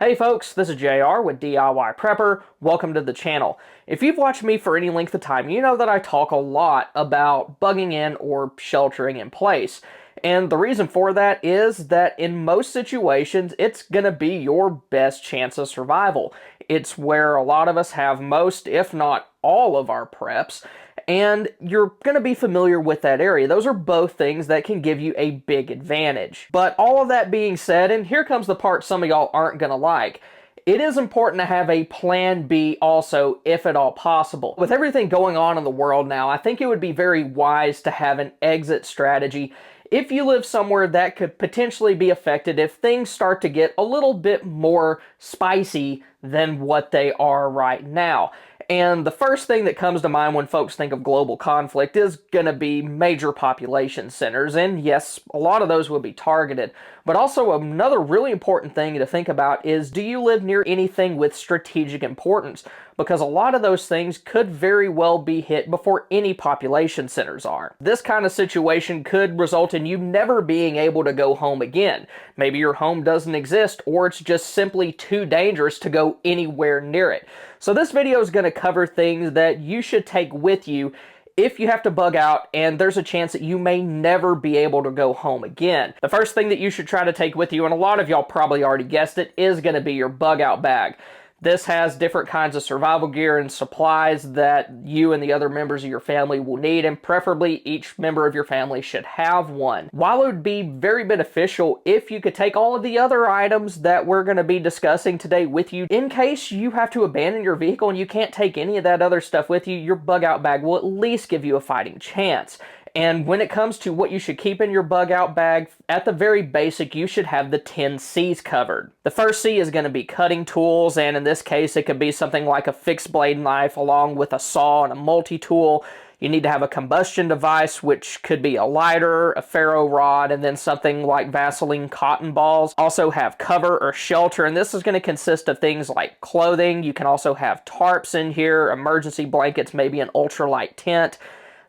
Hey folks, this is JR with DIY Prepper. Welcome to the channel. If you've watched me for any length of time, you know that I talk a lot about bugging in or sheltering in place. And the reason for that is that in most situations, it's going to be your best chance of survival. It's where a lot of us have most, if not all, of our preps, and you're going to be familiar with that area. Those are both things that can give you a big advantage. But all of that being said, and here comes the part some of y'all aren't going to like, it is important to have a plan B also, if at all possible. With everything going on in the world now, I think it would be very wise to have an exit strategy if you live somewhere that could potentially be affected if things start to get a little bit more spicy than what they are right now. And the first thing that comes to mind when folks think of global conflict is going to be major population centers. And yes, a lot of those will be targeted. But also another really important thing to think about is, do you live near anything with strategic importance? Because a lot of those things could very well be hit before any population centers are. This kind of situation could result in you never being able to go home again. Maybe your home doesn't exist, or it's just simply too dangerous to go anywhere near it. So this video is going to cover things that you should take with you if you have to bug out, and there's a chance that you may never be able to go home again. The first thing that you should try to take with you, and a lot of y'all probably already guessed it, is going to be your bug out bag. This has different kinds of survival gear and supplies that you and the other members of your family will need, and preferably each member of your family should have one. While it would be very beneficial if you could take all of the other items that we're going to be discussing today with you, in case you have to abandon your vehicle and you can't take any of that other stuff with you, your bug out bag will at least give you a fighting chance. And when it comes to what you should keep in your bug out bag, at the very basic, you should have the 10 C's covered. The first C is going to be cutting tools, and in this case, it could be something like a fixed blade knife along with a saw and a multi-tool. You need to have a combustion device, which could be a lighter, a ferro rod, and then something like Vaseline cotton balls. Also have cover or shelter, and this is going to consist of things like clothing. You can also have tarps in here, emergency blankets, maybe an ultralight tent.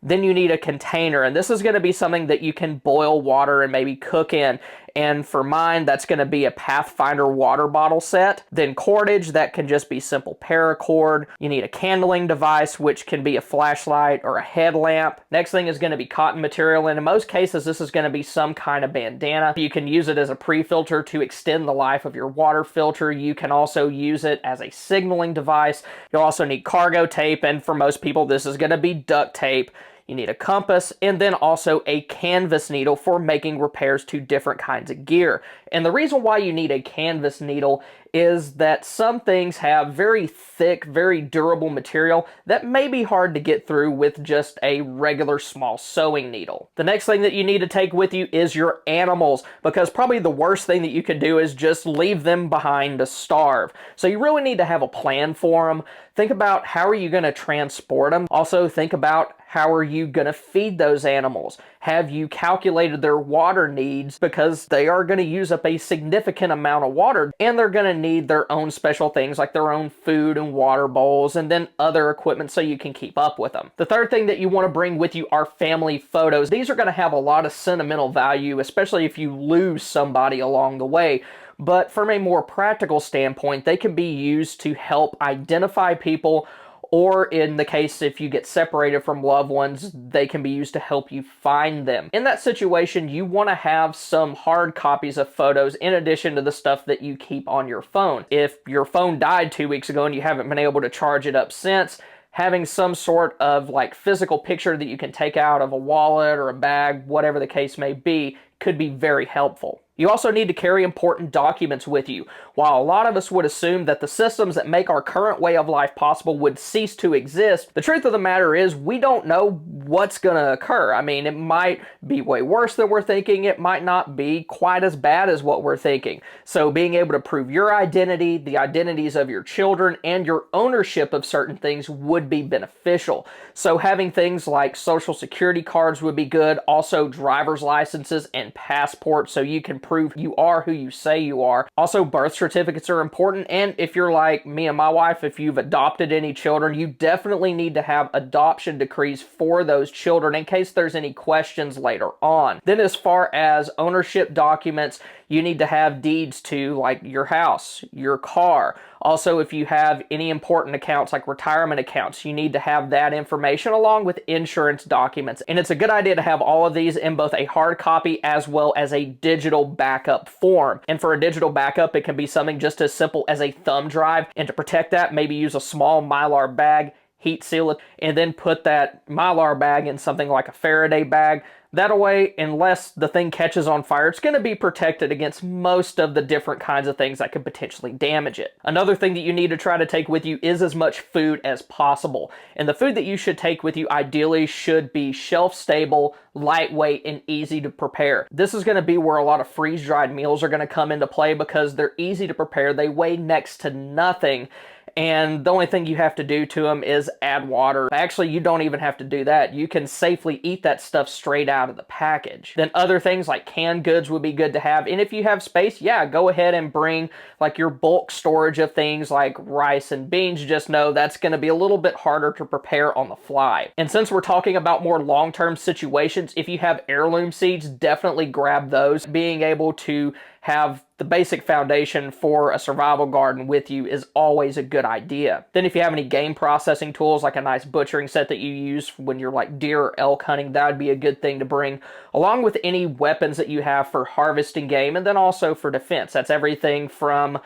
Then you need a container, and this is going to be something that you can boil water and maybe cook in. And for mine, that's going to be a Pathfinder water bottle set. Then cordage, that can just be simple paracord. You need a candling device, which can be a flashlight or a headlamp. Next thing is going to be cotton material, and in most cases, this is going to be some kind of bandana. You can use it as a pre-filter to extend the life of your water filter. You can also use it as a signaling device. You'll also need cargo tape, and for most people, this is going to be duct tape. You need a compass, and then also a canvas needle for making repairs to different kinds of gear. And the reason why you need a canvas needle is that some things have very thick, very durable material that may be hard to get through with just a regular small sewing needle. The next thing that you need to take with you is your animals, because probably the worst thing that you could do is just leave them behind to starve. So you really need to have a plan for them. Think about how are you going to transport them. Also think about how are you going to feed those animals? Have you calculated their water needs, because they are going to use up a significant amount of water, and they're going to need their own special things like their own food and water bowls and then other equipment so you can keep up with them. The third thing that you want to bring with you are family photos. These are going to have a lot of sentimental value, especially if you lose somebody along the way. But from a more practical standpoint, they can be used to help identify people, or in the case if you get separated from loved ones, they can be used to help you find them. In that situation, you want to have some hard copies of photos in addition to the stuff that you keep on your phone. If your phone died 2 weeks ago and you haven't been able to charge it up since, having some sort of like physical picture that you can take out of a wallet or a bag, whatever the case may be, could be very helpful. You also need to carry important documents with you. While a lot of us would assume that the systems that make our current way of life possible would cease to exist, the truth of the matter is we don't know what's going to occur. I mean, it might be way worse than we're thinking. It might not be quite as bad as what we're thinking. So being able to prove your identity, the identities of your children, and your ownership of certain things would be beneficial. So having things like social security cards would be good. Also driver's licenses and passports, so you can prove you are who you say you are. Also, birth certificates are important, and if you're like me and my wife, if you've adopted any children, you definitely need to have adoption decrees for those children in case there's any questions later on. Then as far as ownership documents, you need to have deeds to like your house, your car. Also, if you have any important accounts like retirement accounts, you need to have that information along with insurance documents. And it's a good idea to have all of these in both a hard copy as well as a digital backup form. And for a digital backup, it can be something just as simple as a thumb drive. And to protect that, maybe use a small Mylar bag, heat seal it, and then put that Mylar bag in something like a Faraday bag. That way, unless the thing catches on fire, it's going to be protected against most of the different kinds of things that could potentially damage it. Another thing that you need to try to take with you is as much food as possible. And the food that you should take with you ideally should be shelf-stable, lightweight, and easy to prepare. This is going to be where a lot of freeze-dried meals are going to come into play because they're easy to prepare. They weigh next to nothing. And the only thing you have to do to them is add water. Actually, you don't even have to do that. You can safely eat that stuff straight out of the package. Then other things like canned goods would be good to have. And if you have space, yeah, go ahead and bring like your bulk storage of things like rice and beans. Just know that's going to be a little bit harder to prepare on the fly. And since we're talking about more long-term situations, if you have heirloom seeds, definitely grab those. Being able to have the basic foundation for a survival garden with you is always a good idea. Then if you have any game processing tools, like a nice butchering set that you use when you're like deer or elk hunting, that would be a good thing to bring, along with any weapons that you have for harvesting game, and then also for defense. That's everything from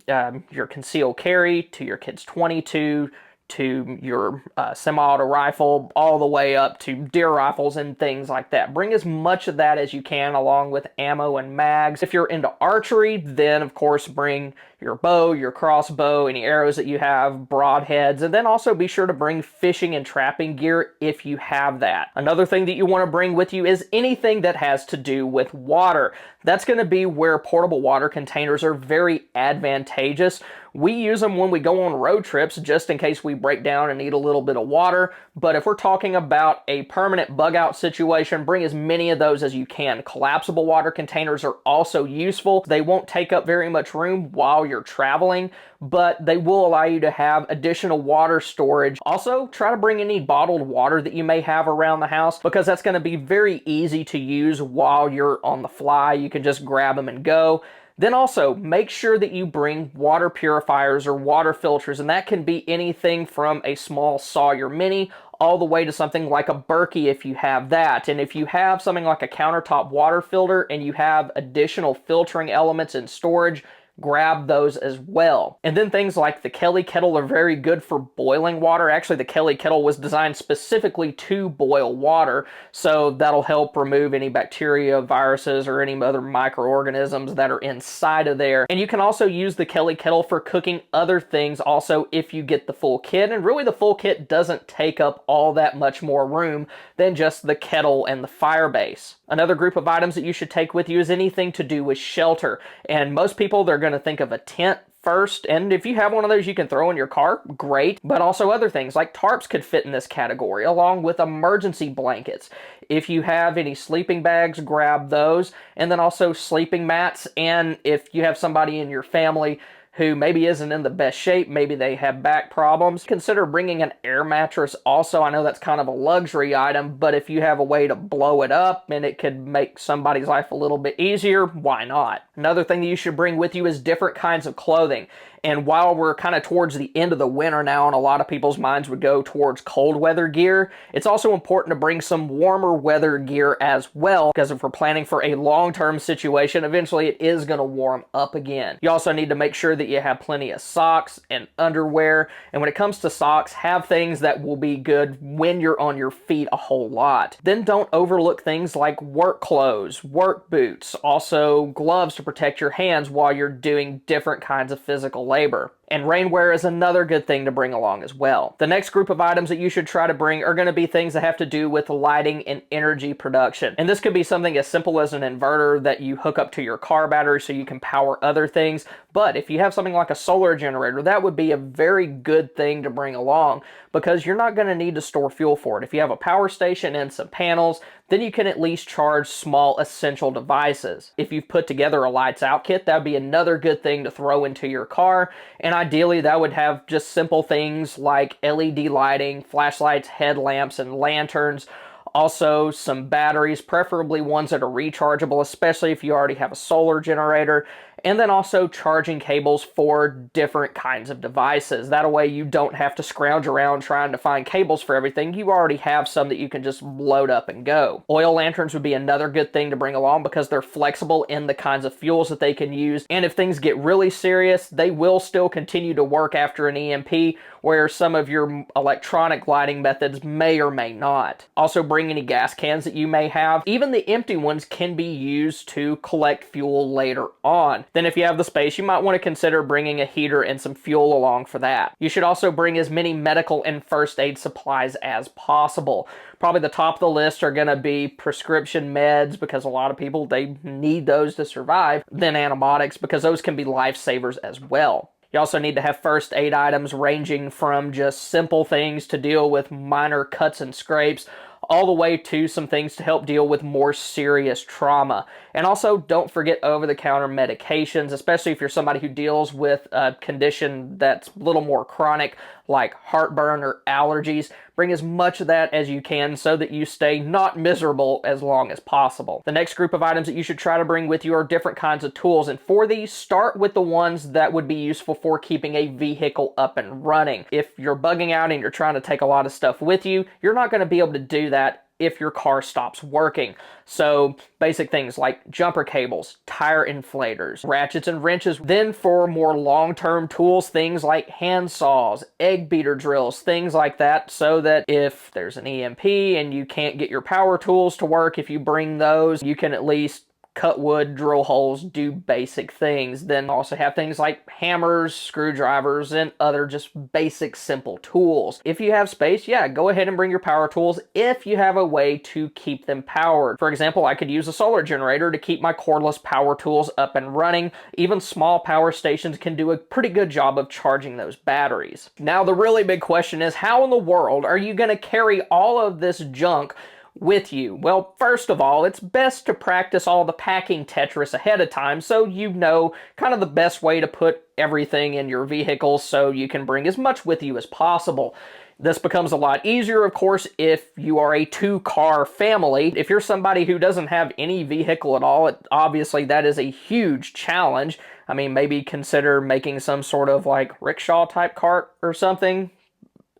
your concealed carry to your kid's .22 to your semi-auto rifle, all the way up to deer rifles and things like that. Bring as much of that as you can, along with ammo and mags. If you're into archery, then of course bring your bow, your crossbow, any arrows that you have, broadheads, and then also be sure to bring fishing and trapping gear if you have that. Another thing that you want to bring with you is anything that has to do with water. That's going to be where portable water containers are very advantageous. We use them when we go on road trips just in case we break down and need a little bit of water. But if we're talking about a permanent bug out situation, bring as many of those as you can. Collapsible water containers are also useful. They won't take up very much room while you're traveling, but they will allow you to have additional water storage. Also, try to bring any bottled water that you may have around the house, because that's going to be very easy to use while you're on the fly. You can just grab them and go. Then also, make sure that you bring water purifiers or water filters, and that can be anything from a small Sawyer Mini all the way to something like a Berkey if you have that. And if you have something like a countertop water filter and you have additional filtering elements in storage, grab those as well. And then things like the Kelly kettle are very good for boiling water. Actually, the Kelly kettle was designed specifically to boil water, so that'll help remove any bacteria, viruses, or any other microorganisms that are inside of there. And you can also use the Kelly kettle for cooking other things also if you get the full kit. And really, the full kit doesn't take up all that much more room than just the kettle and the fire base. Another group of items that you should take with you is anything to do with shelter. And most people, they're going to think of a tent first, and if you have one of those you can throw in your car, great. But also other things like tarps could fit in this category, along with emergency blankets. If you have any sleeping bags, grab those, and then also sleeping mats. And if you have somebody in your family who maybe isn't in the best shape, maybe they have back problems, consider bringing an air mattress also. I know that's kind of a luxury item, but if you have a way to blow it up and it could make somebody's life a little bit easier, why not? Another thing that you should bring with you is different kinds of clothing. And while we're kind of towards the end of the winter now and a lot of people's minds would go towards cold weather gear, it's also important to bring some warmer weather gear as well, because if we're planning for a long-term situation, eventually it is going to warm up again. You also need to make sure that you have plenty of socks and underwear. And when it comes to socks, have things that will be good when you're on your feet a whole lot. Then don't overlook things like work clothes, work boots, also gloves to protect your hands while you're doing different kinds of physical labor. And rainwear is another good thing to bring along as well. The next group of items that you should try to bring are going to be things that have to do with lighting and energy production. And this could be something as simple as an inverter that you hook up to your car battery so you can power other things. But if you have something like a solar generator, that would be a very good thing to bring along, because you're not going to need to store fuel for it. If you have a power station and some panels, then you can at least charge small essential devices. If you've put together a lights out kit, that would be another good thing to throw into your car. And ideally that would have just simple things like LED lighting, flashlights, headlamps, and lanterns. Also some batteries, preferably ones that are rechargeable, especially if you already have a solar generator. And then also charging cables for different kinds of devices. That way you don't have to scrounge around trying to find cables for everything. You already have some that you can just load up and go. Oil lanterns would be another good thing to bring along because they're flexible in the kinds of fuels that they can use. And if things get really serious, they will still continue to work after an EMP, where some of your electronic lighting methods may or may not. Also bring any gas cans that you may have. Even the empty ones can be used to collect fuel later on. Then if you have the space, you might want to consider bringing a heater and some fuel along for that. You should also bring as many medical and first aid supplies as possible. Probably the top of the list are going to be prescription meds, because a lot of people, they need those to survive. Then antibiotics, because those can be lifesavers as well. You also need to have first aid items ranging from just simple things to deal with minor cuts and scrapes, all the way to some things to help deal with more serious trauma. And also, don't forget over-the-counter medications, especially if you're somebody who deals with a condition that's a little more chronic, like heartburn or allergies. Bring as much of that as you can so that you stay not miserable as long as possible. The next group of items that you should try to bring with you are different kinds of tools. And for these, start with the ones that would be useful for keeping a vehicle up and running. If you're bugging out and you're trying to take a lot of stuff with you, you're not going to be able to do that if your car stops working. So basic things like jumper cables, tire inflators, ratchets and wrenches. Then for more long-term tools, things like hand saws, egg beater drills, things like that, so that if there's an EMP and you can't get your power tools to work, if you bring those, you can at least cut wood, drill holes, do basic things. Then also have things like hammers, screwdrivers, and other just basic simple tools. If you have space, yeah, go ahead and bring your power tools if you have a way to keep them powered. For example, I could use a solar generator to keep my cordless power tools up and running. Even small power stations can do a pretty good job of charging those batteries. Now, the really big question is, how in the world are you going to carry all of this junk with you? Well, first of all, it's best to practice all the packing Tetris ahead of time so you know kind of the best way to put everything in your vehicle so you can bring as much with you as possible. This becomes a lot easier, of course, if you are a two-car family. If you're somebody who doesn't have any vehicle at all, obviously that is a huge challenge. I mean, maybe consider making some sort of like rickshaw type cart or something.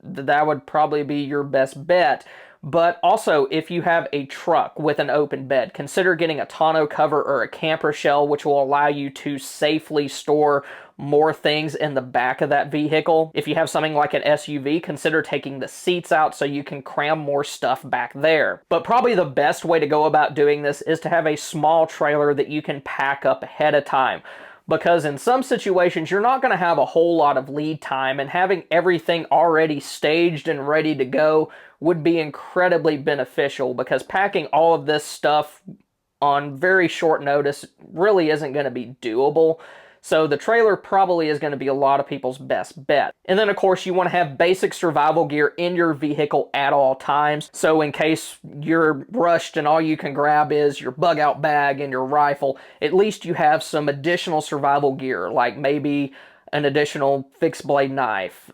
That would probably be your best bet. But also, if you have a truck with an open bed, consider getting a tonneau cover or a camper shell, which will allow you to safely store more things in the back of that vehicle. If you have something like an SUV, consider taking the seats out so you can cram more stuff back there. But probably the best way to go about doing this is to have a small trailer that you can pack up ahead of time. Because in some situations, you're not going to have a whole lot of lead time, and having everything already staged and ready to go would be incredibly beneficial, because packing all of this stuff on very short notice really isn't going to be doable. So the trailer probably is going to be a lot of people's best bet. And then, of course, you want to have basic survival gear in your vehicle at all times. So in case you're rushed and all you can grab is your bug out bag and your rifle, at least you have some additional survival gear, like maybe an additional fixed blade knife,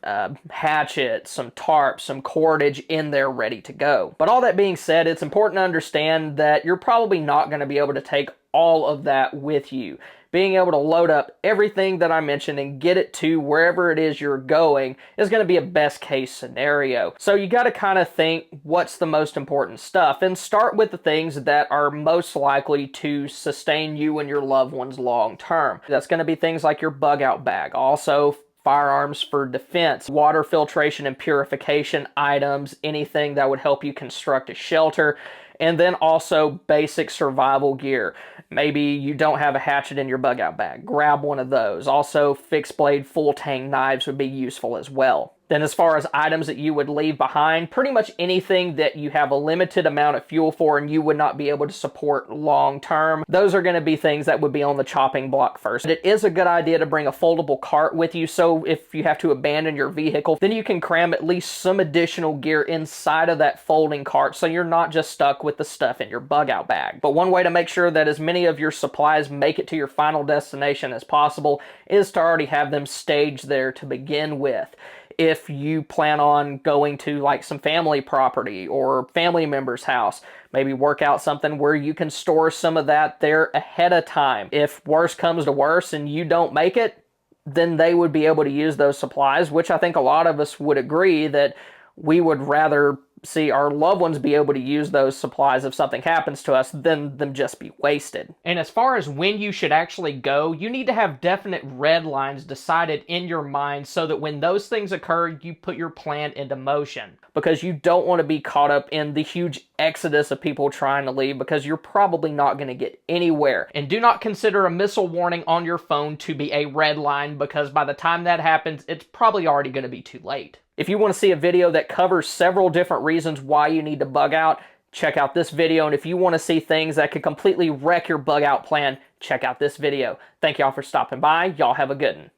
hatchet, some tarp, some cordage in there ready to go. But all that being said, it's important to understand that you're probably not going to be able to take all of that with you. Being able to load up everything that I mentioned and get it to wherever it is you're going is going to be a best case scenario. So you got to kind of think what's the most important stuff and start with the things that are most likely to sustain you and your loved ones long term. That's going to be things like your bug out bag. Also, firearms for defense, water filtration and purification items, anything that would help you construct a shelter. And then also basic survival gear. Maybe you don't have a hatchet in your bug out bag. Grab one of those. Also, fixed blade full tang knives would be useful as well. Then as far as items that you would leave behind, pretty much anything that you have a limited amount of fuel for and you would not be able to support long term, those are going to be things that would be on the chopping block first. It is a good idea to bring a foldable cart with you, so if you have to abandon your vehicle, then you can cram at least some additional gear inside of that folding cart so you're not just stuck with the stuff in your bug out bag. But one way to make sure that as many of your supplies make it to your final destination as possible is to already have them staged there to begin with. If you plan on going to like some family property or family member's house, maybe work out something where you can store some of that there ahead of time. If worse comes to worse and you don't make it, then they would be able to use those supplies, which I think a lot of us would agree that we would rather see our loved ones be able to use those supplies if something happens to us than them just be wasted. And as far as when you should actually go, you need to have definite red lines decided in your mind so that when those things occur, you put your plan into motion. Because you don't want to be caught up in the huge exodus of people trying to leave, because you're probably not going to get anywhere. And do not consider a missile warning on your phone to be a red line, because by the time that happens, it's probably already going to be too late. If you want to see a video that covers several different reasons why you need to bug out, check out this video. And if you want to see things that could completely wreck your bug out plan, check out this video. Thank y'all for stopping by. Y'all have a good one.